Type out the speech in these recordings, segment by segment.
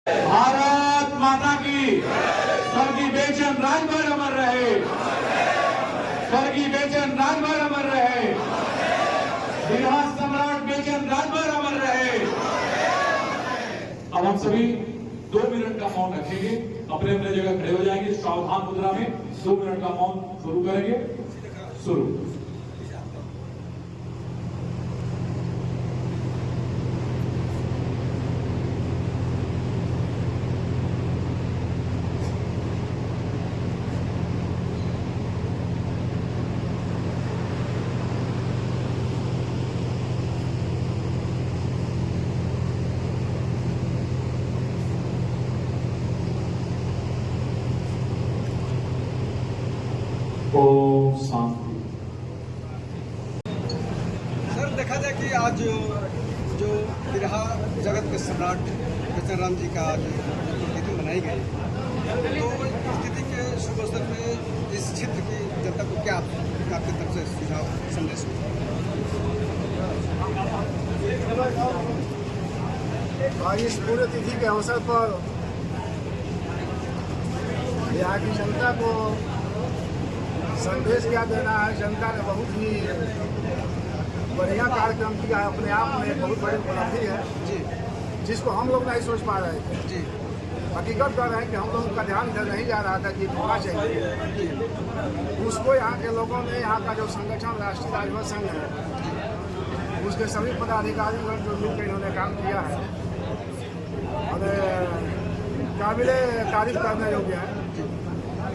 भारत माता की। स्वर्गीय बेचैन राजभर अमर रहे। स्वर्गीय बेचैन राजभर अमर रहे। बिरहा सम्राट बेचैन राजभर अमर रहे। अब हम सभी 2 मिनट का मौन रखेंगे, अपने अपने जगह खड़े हो जाएंगे, सावधान मुद्रा में 2 मिनट का मौन शुरू करेंगे। शुरू। ओम शांति। सर देखा जाए कि आज जो बिरहा जगत के सम्राट बेचैन राम जी का आज पुण्यतिथि मनाई गई, तो इस तिथि के शुभ अवसर पे इस क्षेत्र की जनता को क्या आपकी तरफ से सुझाव संदेश आज इस पूरे तिथि के अवसर पर यहाँ की जनता को संदेश क्या देना है। जनता ने बहुत ही बढ़िया कार्यक्रम किया है, अपने आप में बहुत बड़ी उपलब्धि है जी, जिसको हम लोग नहीं सोच पा रहे थे। जी, हकीकत कर रहे हैं कि हम लोगों का ध्यान इधर नहीं जा रहा था कि होना चाहिए जी, उसको। यहाँ के लोगों ने, यहाँ का जो संगठन राष्ट्रीय राजभर संघ है, उसके सभी पदाधिकारीगण जो मिलकर इन्होंने काम किया है और काबिले तारीफ करने योग्य है।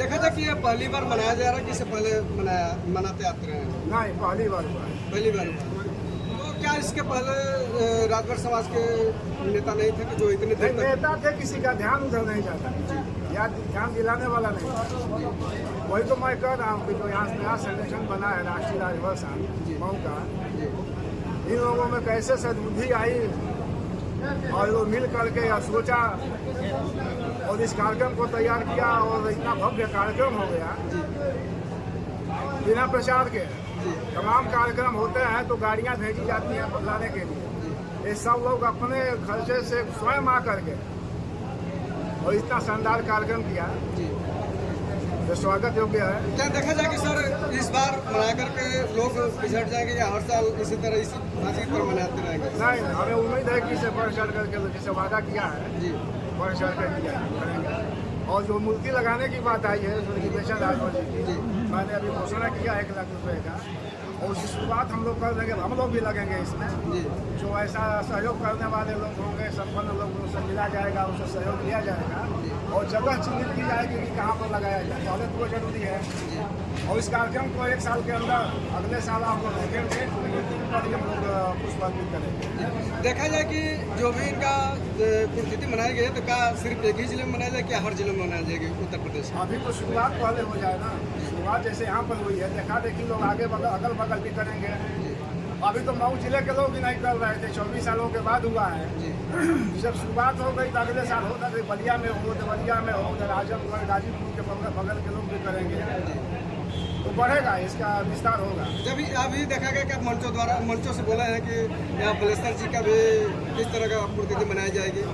देखा जाए कि ये पहली बार मनाया जा रहा है कि इससे पहले मनाते आते रहे हैं? नहीं, पहली बार हुआ है। पहली बार हुआ। तो क्या इसके पहले राजभर समाज के नेता नहीं थे कि जो इतने देर तक नेता थे, किसी का ध्यान उधर नहीं जाता या ध्यान दिलाने वाला नहीं। वही तो मैं कह रहा हूँ कि जो यहाँ नया संगठन बना है राष्ट्रीय राजभर संघ मऊ का, इन लोगों में कैसे सद्बुद्धि आई और वो मिल करके या सोचा और इस कार्यक्रम को तैयार किया और इतना भव्य कार्यक्रम हो गया। बिना प्रचार के तमाम कार्यक्रम होते हैं तो गाड़ियां भेजी जाती हैं बदलाने के लिए। ये सब लोग अपने खर्चे से स्वयं आ करके और इतना शानदार कार्यक्रम किया जो स्वागत योग्य है। क्या देखा जाए कि सर इस बार मना करके लोग पिछड़ जाएंगे या हर साल इसी तरह इसी फांसी पर मनाते रहेंगे? नहीं, हमें उम्मीद है कि इसे बढ़ चढ़ करके जैसे वादा किया है जी, बढ़ चढ़ कर किया करेंगे। और जो मूर्ति लगाने की बात आई है स्वर्गीय बेचैन राजभर जी, मैंने अभी घोषणा किया 1 लाख रुपए का, और उसकी शुरुआत हम लोग कर देंगे। हम लोग भी लगेंगे इसमें। जी, जो ऐसा सहयोग करने वाले लोग होंगे, संपन्न लोग, उनसे मिला जाएगा, उनसे सहयोग लिया जाएगा और जगह चिन्हित की जाएगी कि कहाँ पर लगाया जाए। पहले तो वो जरूरी है और इस कार्यक्रम को 1 साल के अंदर अगले साल हम लोग देखेंगे, हम लोग पुष्प अर्पित करेंगे। देखा जाए कि जो भी इनका पुण्यतिथि मनाई गई है तो क्या सिर्फ एक ही जिले में मनाया जाए क्या हर जिले में मनाया जाएगी उत्तर प्रदेश में? अभी तो शुरुआत पहले हो जाए ना। शुरुआत जैसे यहाँ पर हुई है, देखा देखी लोग आगे अगल बगल भी करेंगे। अभी तो मऊ जिले के लोग भी नहीं कर रहे थे, 24 सालों के बाद हुआ है। जब शुरुआत हो गई तो अगले साल होगा, बलिया में हो, देवरिया में हो, आजमगढ़ गाजीपुर के बगल के लोग भी करेंगे तो बढ़ेगा, इसका विस्तार होगा। जब अभी देखा गया कि मंचों से बोला है कि यहाँ बलेश्वर जी का भी किस तरह का पुण्यतिथि मनाई जाएगी?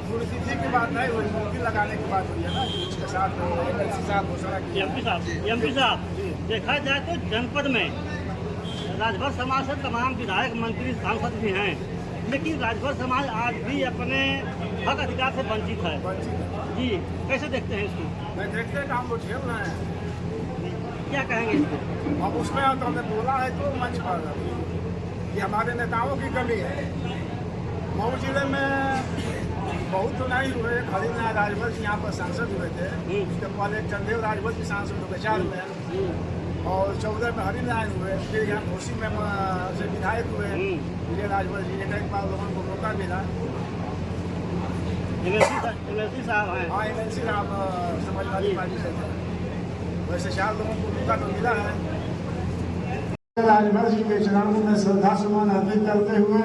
पुण्यतिथि की बात नहीं हुई, मूर्ति लगाने की बात हुई है ना, उसके साथ एमएलसी साहब घोषणा की। एमपी साहब, देखा जाए तो जनपद में राजभर समाज से तमाम विधायक, मंत्री, सांसद भी हैं, लेकिन राजभर समाज आज भी अपने हक अधिकार से वंचित है। जी, कैसे देखते हैं इसको? मैं देखते हैं कि हम लोग झेल रहे हैं। क्या कहेंगे इसको? अब उसमें तो हमने बोला है तो मंच पर कि हमारे नेताओं की कमी है। मऊ जिले में बहुत तो नहीं हुए, हरिनारायण राजभर जी यहाँ पर सांसद हुए थे। उसके पहले चंदेव राजभर जी सांसद हुए 4 में, और 14 में हरिनारायण हुए। फिर यहाँ घोसी में से विधायक हुए विजय राजभर जी। एक बार लोगों को मौका मिला। एमएलसी साहब हैं। हाँ, एमएलसी साहब समाजवादी पार्टी से थे। वैसे 4 लोगों को मौका तो मिला है। राजभर जी के चरणों में श्रद्धा सुमन अर्पित करते हुए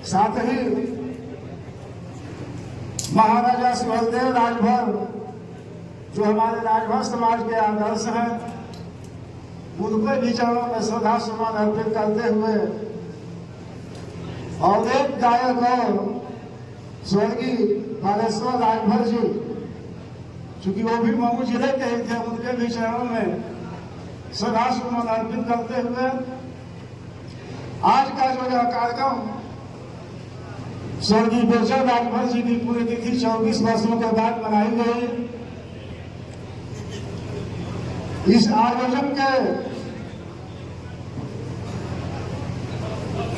साथ ही महाराजा सुहेलदेव राजभर जो हमारे राजभर समाज के आदर्श हैं, उनके भी चरणों में श्रद्धा सुमन अर्पित करते हुए और एक गायक और स्वर्गीय बालेश्वर राजभर जी, चूंकि वो भी मऊ जिले के ही थे, उनके भी चरणों में श्रद्धा सुमन अर्पित करते हुए आज का जो यह कार्यक्रम स्वर्गीय बेचन राजभर जी की पुण्यतिथि 24 वर्षों के बाद मनाई गई। इस आयोजन के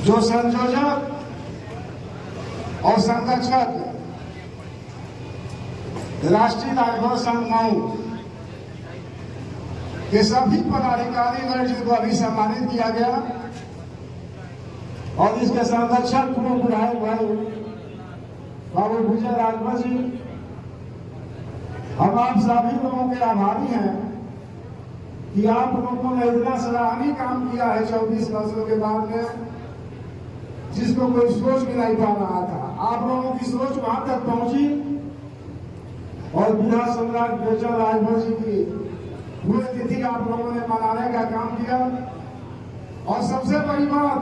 जो संयोजक और संरक्षक राष्ट्रीय राजभर संघ मऊ के सभी पदाधिकारीगण जिनको अभी सम्मानित किया गया और इसके संरक्षक पूर्व विधायक भाई बाबू विजय राजभर जी, हम आप सभी लोगों के आभारी हैं कि आप लोगों ने इतना सराहनीय काम किया है 24 वर्षों के बाद में, जिसको कोई सोच भी नहीं पा रहा था। आप लोगों की सोच वहां तक पहुंची और बिहार सम्राट बेचन राजभर जी की पुण्यतिथि आप लोगों ने मनाने का काम किया। और सबसे बड़ी बात,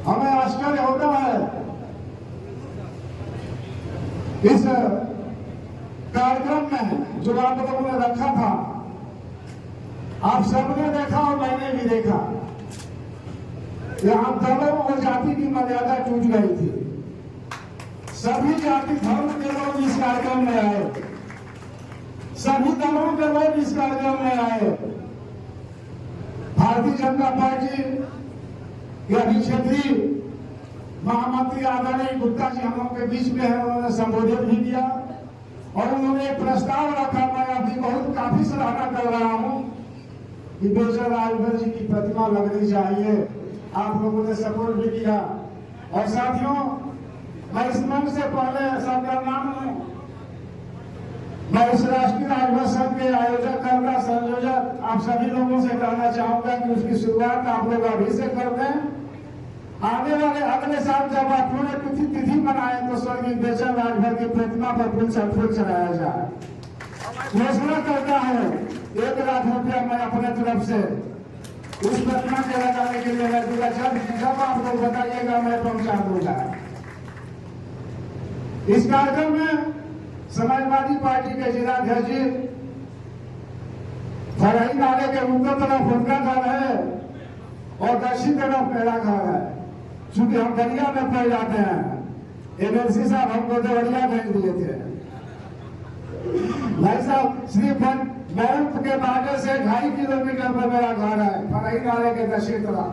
हमें आश्चर्य होता है इस कार्यक्रम में जो आप लोगों ने रखा था, आप सबने देखा और मैंने भी देखा, यहाँ धर्म और जाति की मर्यादा टूट गई थी। सभी जाति धर्म के लोग इस कार्यक्रम में आए, सभी धर्मों के लोग इस कार्यक्रम में आए। भारतीय जनता पार्टी के अभी क्षेत्रीय महामंत्री आदरणीय गुप्ता जी हम लोग के बीच में है, उन्होंने संबोधित भी किया और उन्होंने एक प्रस्ताव रखा। मैं अभी बहुत काफी सराहना कर रहा हूं कि बेचन राजभर जी की प्रतिमा लगनी चाहिए। आप लोगों ने सपोर्ट भी किया। और साथियों, मैं इस मंच से पहले सबका नाम हूं, मैं इस राष्ट्रीय राजभर संघ के आयोजक करता संयोजक आप सभी लोगों से कहना चाहूंगा कि उसकी शुरुआत आप लोग अभी से कर दें। आने वाले अगले साल जब आप पुण्यतिथि मनाएं तो स्वर्गीय बेचन राजभर की प्रतिमा पर फूल चढ़ाया जाए। घोषणा करता हूं 1 लाख रुपया मैं अपने तरफ से उस प्रतिमा के लगाने के लिए मैं दूंगा। जब आप लोग बताइएगा मैं पहुंचा दूंगा। इस कार्यक्रम में समाजवादी पार्टी के जिलाध्यक्ष जी, फरही नाले के उत्तर तरफ उनका घर है और दक्षिण तरफ मेरा घर है। चूंकि हम दरिया में पड़ जाते हैं, एमएलसी साहब हमको देवरिया भेज दिए थे। भाई साहब सिर्फ बैंक के बागे से 2.5 किलोमीटर पर मेरा घर है, फरही नाले के दक्षिण तरफ।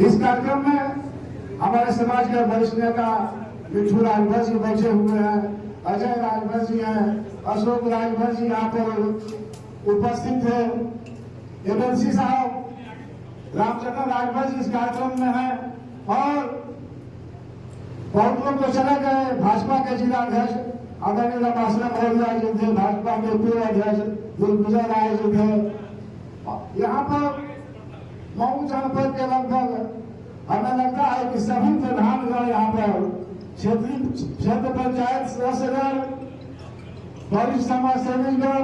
इस कार्यक्रम में हमारे समाज के वरिष्ठ नेता मिठू राजभर जी बैठे हुए हैं, अजय राजभर जी हैं, अशोक राजभर जी यहाँ पर उपस्थित थे, एमएलसी साहब रामचंद्र राजभर जी इस कार्यक्रम में हैं और बहुत लोग तो चले गए। भाजपा के जिलाध्यक्ष आदरणीय रमाश्रम महोदय जी थे, भाजपा के पूर्व अध्यक्ष दिग्विजय राय जी थे। यहाँ पर मऊ जनपद के लगभग हमें लगता है कि सभी प्रधानगण यहाँ पर क्षेत्र पंचायत सदस्यगण, वरिष्ठ समाज सेवीगण,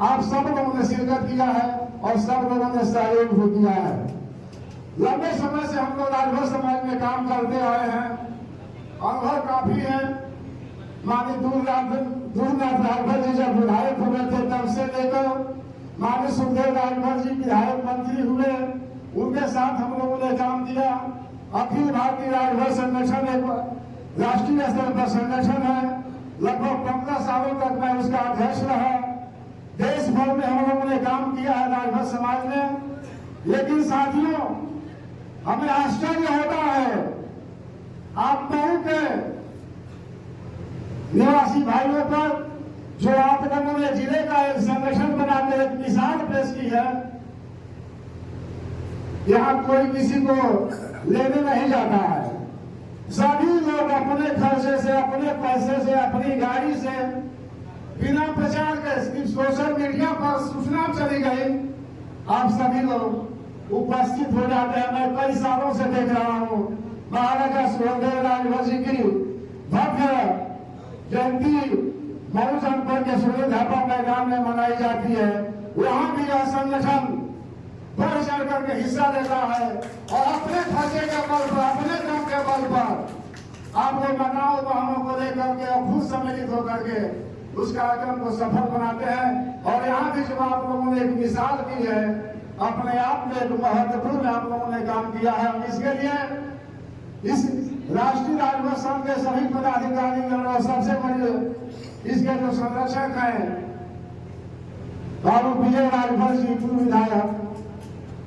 आप सब लोगों ने शिरकत किया है और सब लोगों ने सहयोग भी किया है। लंबे समय से हम लोग राजभर समाज में काम करते आए हैं, अनुभव काफी है। माननीय दूरनाथ राजभर जी जब विधायक हुए थे तब से लेकर माननीय सुखदेव राजभर जी विधायक मंत्री हुए, उनके साथ हम लोगों ने काम किया। अखिल भारतीय राजभर संगठन एक राष्ट्रीय स्तर पर संगठन है, लगभग 15 सालों तक मैं उसका अध्यक्ष रहा। देश भर में हम लोगों ने काम किया है राजभर समाज में। लेकिन साथियों, हमें आश्चर्य होता है, आप मऊ के निवासी भाइयों पर जो आप लोगों ने जिले का एक संगठन बनाकर एक मिसाल पेश की है। यहाँ कोई किसी को लेने नहीं जाता है, सभी लोग अपने खर्चे से, अपने पैसे से, अपनी गाड़ी से, बिना प्रचार के सिर्फ सोशल मीडिया पर सूचना चली गई, आप सभी लोग उपस्थित हो जाते हैं। मैं कई सालों से देख रहा हूँ महाराजा सुखदेव राजभर जी की भव्य जयंती मऊ जनपद के सूर्य धापा मैदान में मनाई जाती है। वहां भी यह संगठन बढ़ चढ़ करके हिस्सा लेता है और अपने खर्चे के बल पर, अपने दम के बल पर आप लोग माताओं बहनों को लेकर के और खुद सम्मिलित होकर के उस कार्यक्रम को सफल बनाते हैं। और यहाँ भी जो आप लोगों ने एक मिसाल दी है, अपने आप में एक महत्वपूर्ण आप लोगों ने काम किया है। इसके लिए इस राष्ट्रीय राजभर संघ के सभी पदाधिकारी और सबसे बड़े इसके जो संरक्षक हैं बाबू विजय राजभर जी, पूर्व विधायक,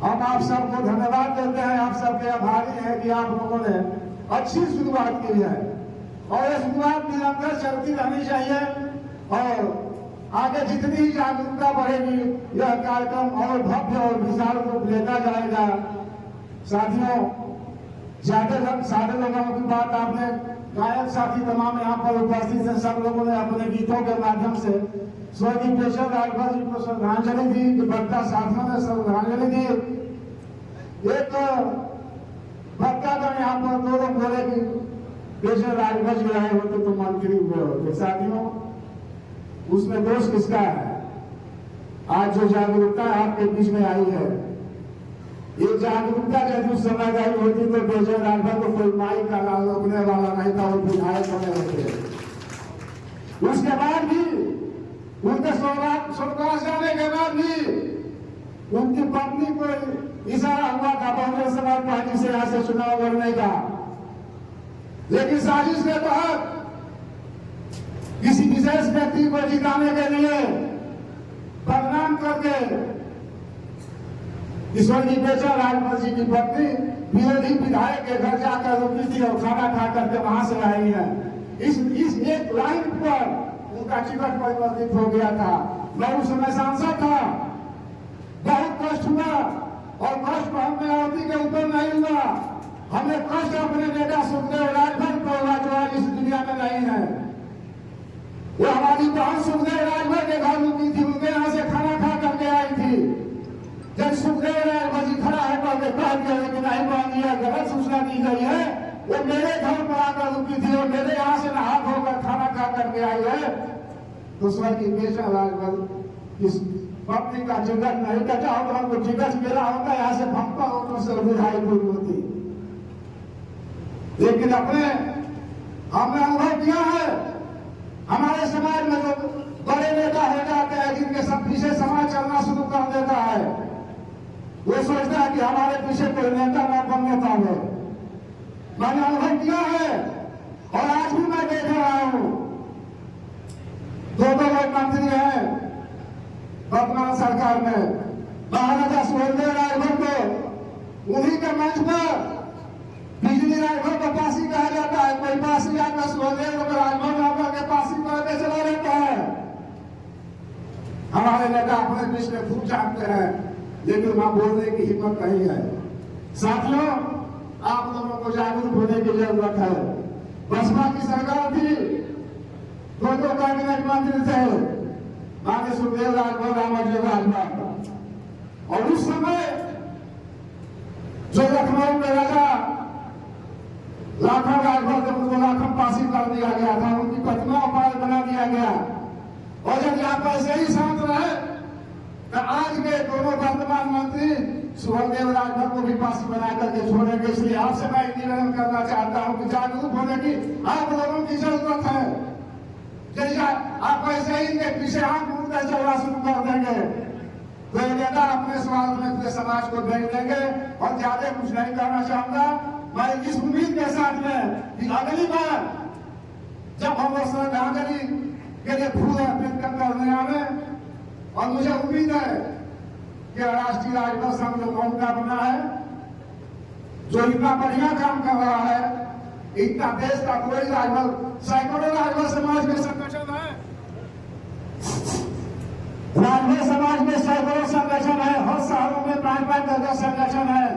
हम आप सबको धन्यवाद देते हैं। आप सबके आभारी हैं कि आप लोगों ने अच्छी शुरुआत की है और ये शुरुआत निरंतर चलती रहनी चाहिए और आगे जितनी जागरूकता बढ़ेगी यह कार्यक्रम और भव्य और विशाल रूप लेता जाएगा। साथियों, सारे लोगों की बात आपने, गायक साथी तमाम यहाँ पर उपस्थित हैं, सब लोगों ने अपने गीतों के माध्यम से स्वर्गीय पेशर राजभर जी को श्रद्धांजलि दी, बड़का साथियों ने श्रद्धांजलि दी। एक बड़का का यहाँ पर दो लोग बोले कि पेशर राजभर जी आए होते तो मंत्री हुए होते। साथियों, उसमें दोष किसका है? आज जो जागरूकता आपके बीच में आई है, ये जागरूकता यदि उस समय आई होती तो पेशर राजभर को कोई माई का रोकने वाला नहीं था, वो विधायक बने होते। उसके बाद भी उनके स्वर्गवास जाने के बाद भी उनकी पत्नी को इशारा हुआ था कांग्रेस समाज पार्टी से यहाँ से चुनाव लड़ने का, लेकिन साजिश के तहत किसी विशेष व्यक्ति को जिताने के लिए बदनाम करके स्वर्गीय पेशर राजभर जी की पत्नी विरोधी विधायक के घर जाकर रुकी थी और खाना खा करके वहां से आई है। इस एक लाइन पर उनका टिकट परिवर्तित हो गया था। मैं उस समय सांसद था, बहुत कष्ट हुआ और कष्ट हम मायावती के ऊपर नहीं हुआ, हमें कष्ट अपने नेता सुखदेव राजभर को हुआ जो आज इस दुनिया में नहीं है। वो हमारी बहन सुखदेव राजभर के घर रुकी थी, उनके यहाँ से खाना खा करके आई थी। जब सुखदेव राजभर जी खड़ा होकर के कह दिया लेकिन नहीं मान दिया, गलत सूचना दी गई है, वो मेरे घर पर आकर रुकी थी और मेरे यहाँ से नहा धोकर खाना खा करके आई है, तो स्वर्गीय पेशर राजभर इस पत्नी का जिगट नहीं कटा होता, हमको जिगट मेरा होता यहाँ से भक्ता होता से विधायक हुई होती। लेकिन अपने हमने अनुभव किया है, हमारे समाज में जो बड़े नेता हो जाते हैं जिनके सब पीछे समाज चलना शुरू कर देता है, वो सोचता है कि हमारे पीछे कोई नेता न बनने पाए। मैंने अनुभव किया है और आज भी मैं देख रहा हूं, दो लोग मंत्री हैं वर्तमान सरकार में, महाराजा सुहेलदेव राजभर को उन्हीं के मंच पर बिजली राजभर को पासी कहा जाता है। कोई पासी आकर सुहेलदेव राजभर आकर के पासी करके चला रहता है। हमारे नेता अपने बीच में खूब जानते हैं, लेकिन वहां बोलने की हिम्मत नहीं है। साथियों, आप लोगों को जागरूक होने की जरूरत है। बसपा की सरकार थी, दो कैबिनेट मंत्री थे, माननीय सुखदेव राजभर, रामजी राजभर, और उस समय जो लखनऊ में राजा लाखन राजभर थे उनको लाखन पासी कर दिया गया था, उनकी प्रतिमा उपाय बना दिया गया। और जब आप ऐसे ही शांत रहे तो आज के दोनों वर्तमान मंत्री सुहेलदेव राजभर को भी पासी बना करके छोड़ेंगे। इसलिए आपसे मैं निवेदन करना चाहता हूं कि जागरूक होने की आप लोगों की जरूरत है। जैसे आप ऐसे ही इनके पीछे आंख मूंद कर चलना शुरू कर देंगे तो ये नेता अपने स्वार्थ में पूरे समाज को भेज देंगे। और ज्यादा कुछ नहीं करना चाहूंगा मैं इस उम्मीद के साथ में कि अगली बार जब हम लोग श्रद्धांजलि के लिए फूल अर्पित करने आवे, और मुझे उम्मीद है कि राष्ट्रीय राजभर संघ जो कौन का बना है, जो इतना बढ़िया काम कर रहा है, इतना देश का कोई राजभर, सैकड़ों राजभर समाज में संगठन है, राजभर समाज में सैकड़ों संगठन है, हर शहरों में 5-5 दर्जन संगठन है,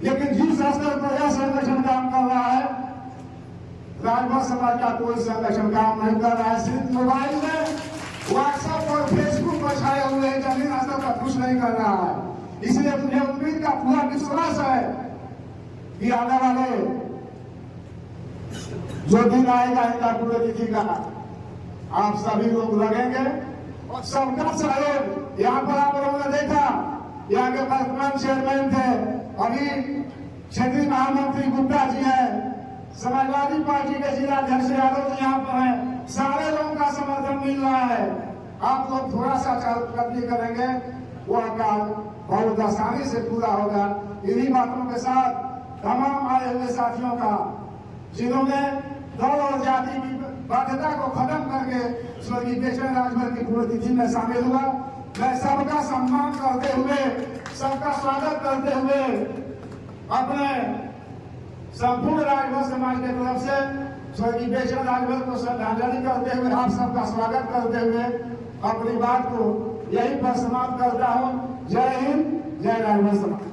लेकिन जिस स्तर पर यह संगठन काम कर रहा है, राजभर समाज का कोई संगठन काम नहीं कर रहा है। सिर्फ मोबाइल में व्हाट्सएप और फेसबुक पर छाए हुए हैं, जमीन स्तर पर कुछ नहीं कर रहा है। इसलिए मुझे उम्मीद का पूरा विश्वास है कि आने वाले जो दिन आएगा इनका पूरे तिथि का, आप सभी लोग लगेंगे और सबका सहयोग। यहाँ पर आप लोगों ने देखा यहाँ के वर्तमान चेयरमैन थे, अभी क्षेत्रीय महामंत्री गुप्ता जी हैं, समाजवादी पार्टी के जिलाध्यक्ष यादव जी यहाँ पर हैं, सारे लोगों का समर्थन मिल रहा है। आप लोग थोड़ा सा कदमी करेंगे, वो काम बहुत आसानी से पूरा होगा। इन्हीं बातों के साथ तमाम आए हुए साथियों का, जिन्होंने दल और जाति की बाध्यता को खत्म करके स्वर्गीय बेचन राजभर की पुण्यतिथि में शामिल हुआ, मैं सबका सम्मान करते हुए, सबका स्वागत करते हुए अपने संपूर्ण राजभर समाज की तरफ से स्वर्गीय बेचन राजभर को श्रद्धांजलि करते हुए, आप सबका स्वागत करते हुए अपनी बात को यही पर समाप्त करता हूँ। जय हिंद, जय राजभर समाज।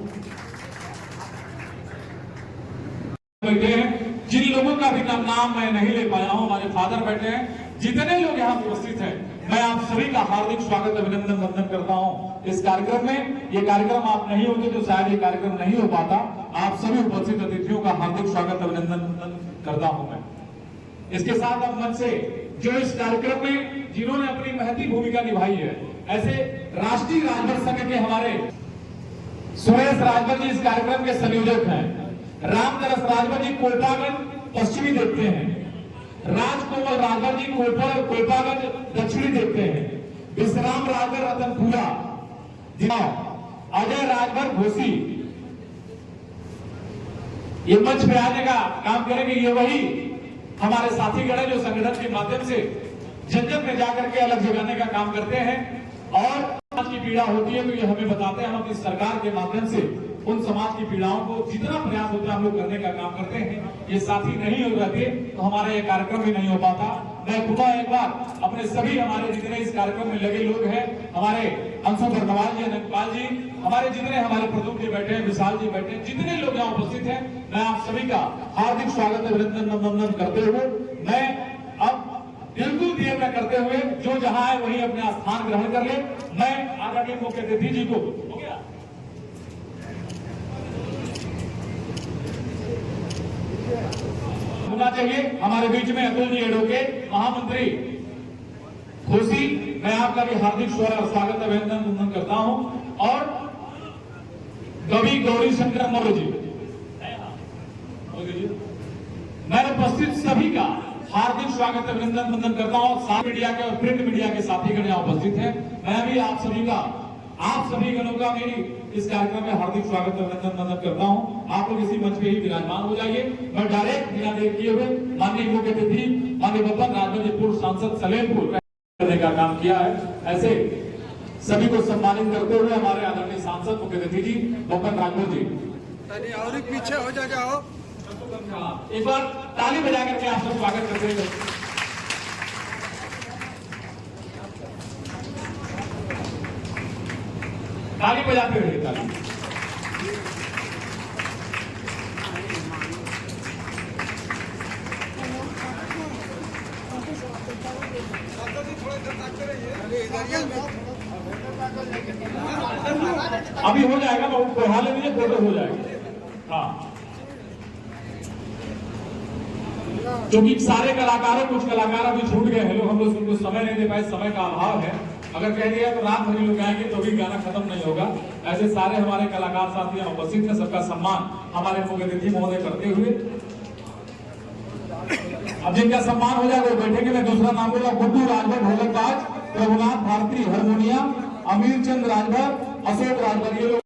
बैठे हैं, जिन लोगों का भी नाम मैं नहीं ले पाया हूं, हमारे फादर बैठे हैं, जितने लोग यहाँ उपस्थित हैं, मैं आप सभी का हार्दिक स्वागत अभिनंदन वंदन करता हूं इस कार्यक्रम में। ये कार्यक्रम आप नहीं होते तो शायद ये कार्यक्रम नहीं हो पाता। आप सभी उपस्थित अतिथियों का हार्दिक स्वागत अभिनंदन वंदन करता हूं मैं। इसके साथ अब मंच से जो इस कार्यक्रम में जिन्होंने अपनी महती भूमिका निभाई है, ऐसे राष्ट्रीय राजभर संघ के हमारे सुरेश राजभर जी इस कार्यक्रम के संयोजक हैं। रामदरस राजभर जी कोलपागंज पश्चिमी देखते हैं, राजकोमल राजभर जी कोलपागंज दक्षिणी देखते हैं, विश्राम राजभर रतनपुरा, अजय राजभर घोसी ये मंच पे आने का काम करेंगे। ये वही हमारे साथीगण है जो संगठन के माध्यम से जन जन में जाकर के अलग जगाने का काम करते हैं, और समाज की पीड़ा होती है तो ये हमें बताते हैं। हम अपनी सरकार के माध्यम से उन समाज की पीड़ाओं को जितना प्रयास होता है हम लोग करने का काम करते हैं। ये साथी नहीं हो रहते तो हमारा ये कार्यक्रम भी नहीं हो पाता। मैं पुनः एक बार अपने सभी हमारे जितने इस कार्यक्रम में लगे लोग हैं, हमारे अंशु बर्नवाल जी, अनंतपाल जी, हमारे जितने हमारे प्रदूप जी बैठे हैं, विशाल जी बैठे हैं, जितने लोग यहाँ उपस्थित हैं, मैं आप सभी का हार्दिक स्वागत अभिनंदन वंदन करते हुए मैं अब बिल्कुल देर न करते हुए जो जहां है वही अपना स्थान ग्रहण कर ले। मैं आदरणीय मुख्य अतिथि जी को हो गया होना चाहिए हमारे बीच में अतुल जी एडवोकेट महामंत्री खुशी, मैं आपका भी हार्दिक स्वागत अभिनंदन वंदन करता हूं। और कवि गौरी शंकर मौर्य जी, मैं उपस्थित सभी का हार्दिक स्वागत अभिनंदन वंदन करता हूं। साथ मीडिया के और प्रिंट मीडिया के साथीगण यहाँ उपस्थित हैं, मैं भी आप सभी गणों का मेरी इस कार्यक्रम में हार्दिक स्वागत अभिनंदन वंदन करता हूं। आप लोग इसी मंच पे ही विराजमान हो जाइए। मैं डायरेक्ट बिना देर किए हुए माननीय मुख्य अतिथि माननीय बब्बन राजभर जी पूर्व सांसद सलेमपुर करने का काम किया है, ऐसे सभी को सम्मानित करते हुए हमारे आदरणीय सांसद मुख्य अतिथि जी बब्बन राजभर जी और पीछे हो जाओ, एक बार ताली बजा करके आप सब स्वागत करते हैं। ताली बजाते रहिए, ताली। अभी हो जाएगा, मैं बढ़ा ले दीजिए, फोटो हो जाएगा। हाँ, क्योंकि सारे कलाकारों, कुछ कलाकार अभी छूट गए हैं लोग, हम लोग उनको समय नहीं दे पाए, समय का अभाव है। अगर कह दिया तो रात भर लोग आएंगे तो भी गाना खत्म नहीं होगा। ऐसे सारे हमारे कलाकार साथी यहाँ उपस्थित हैं, सबका सम्मान हमारे मुख्य अतिथि महोदय करते हुए अब जिनका सम्मान हो जाए वो बैठेंगे। मैं दूसरा नाम बोला, गुड्डू राजभर ढोलक बाज, रघुनाथ भारती हारमोनियम, अमीर चंद राजभर, अशोक राजभर, ये लोग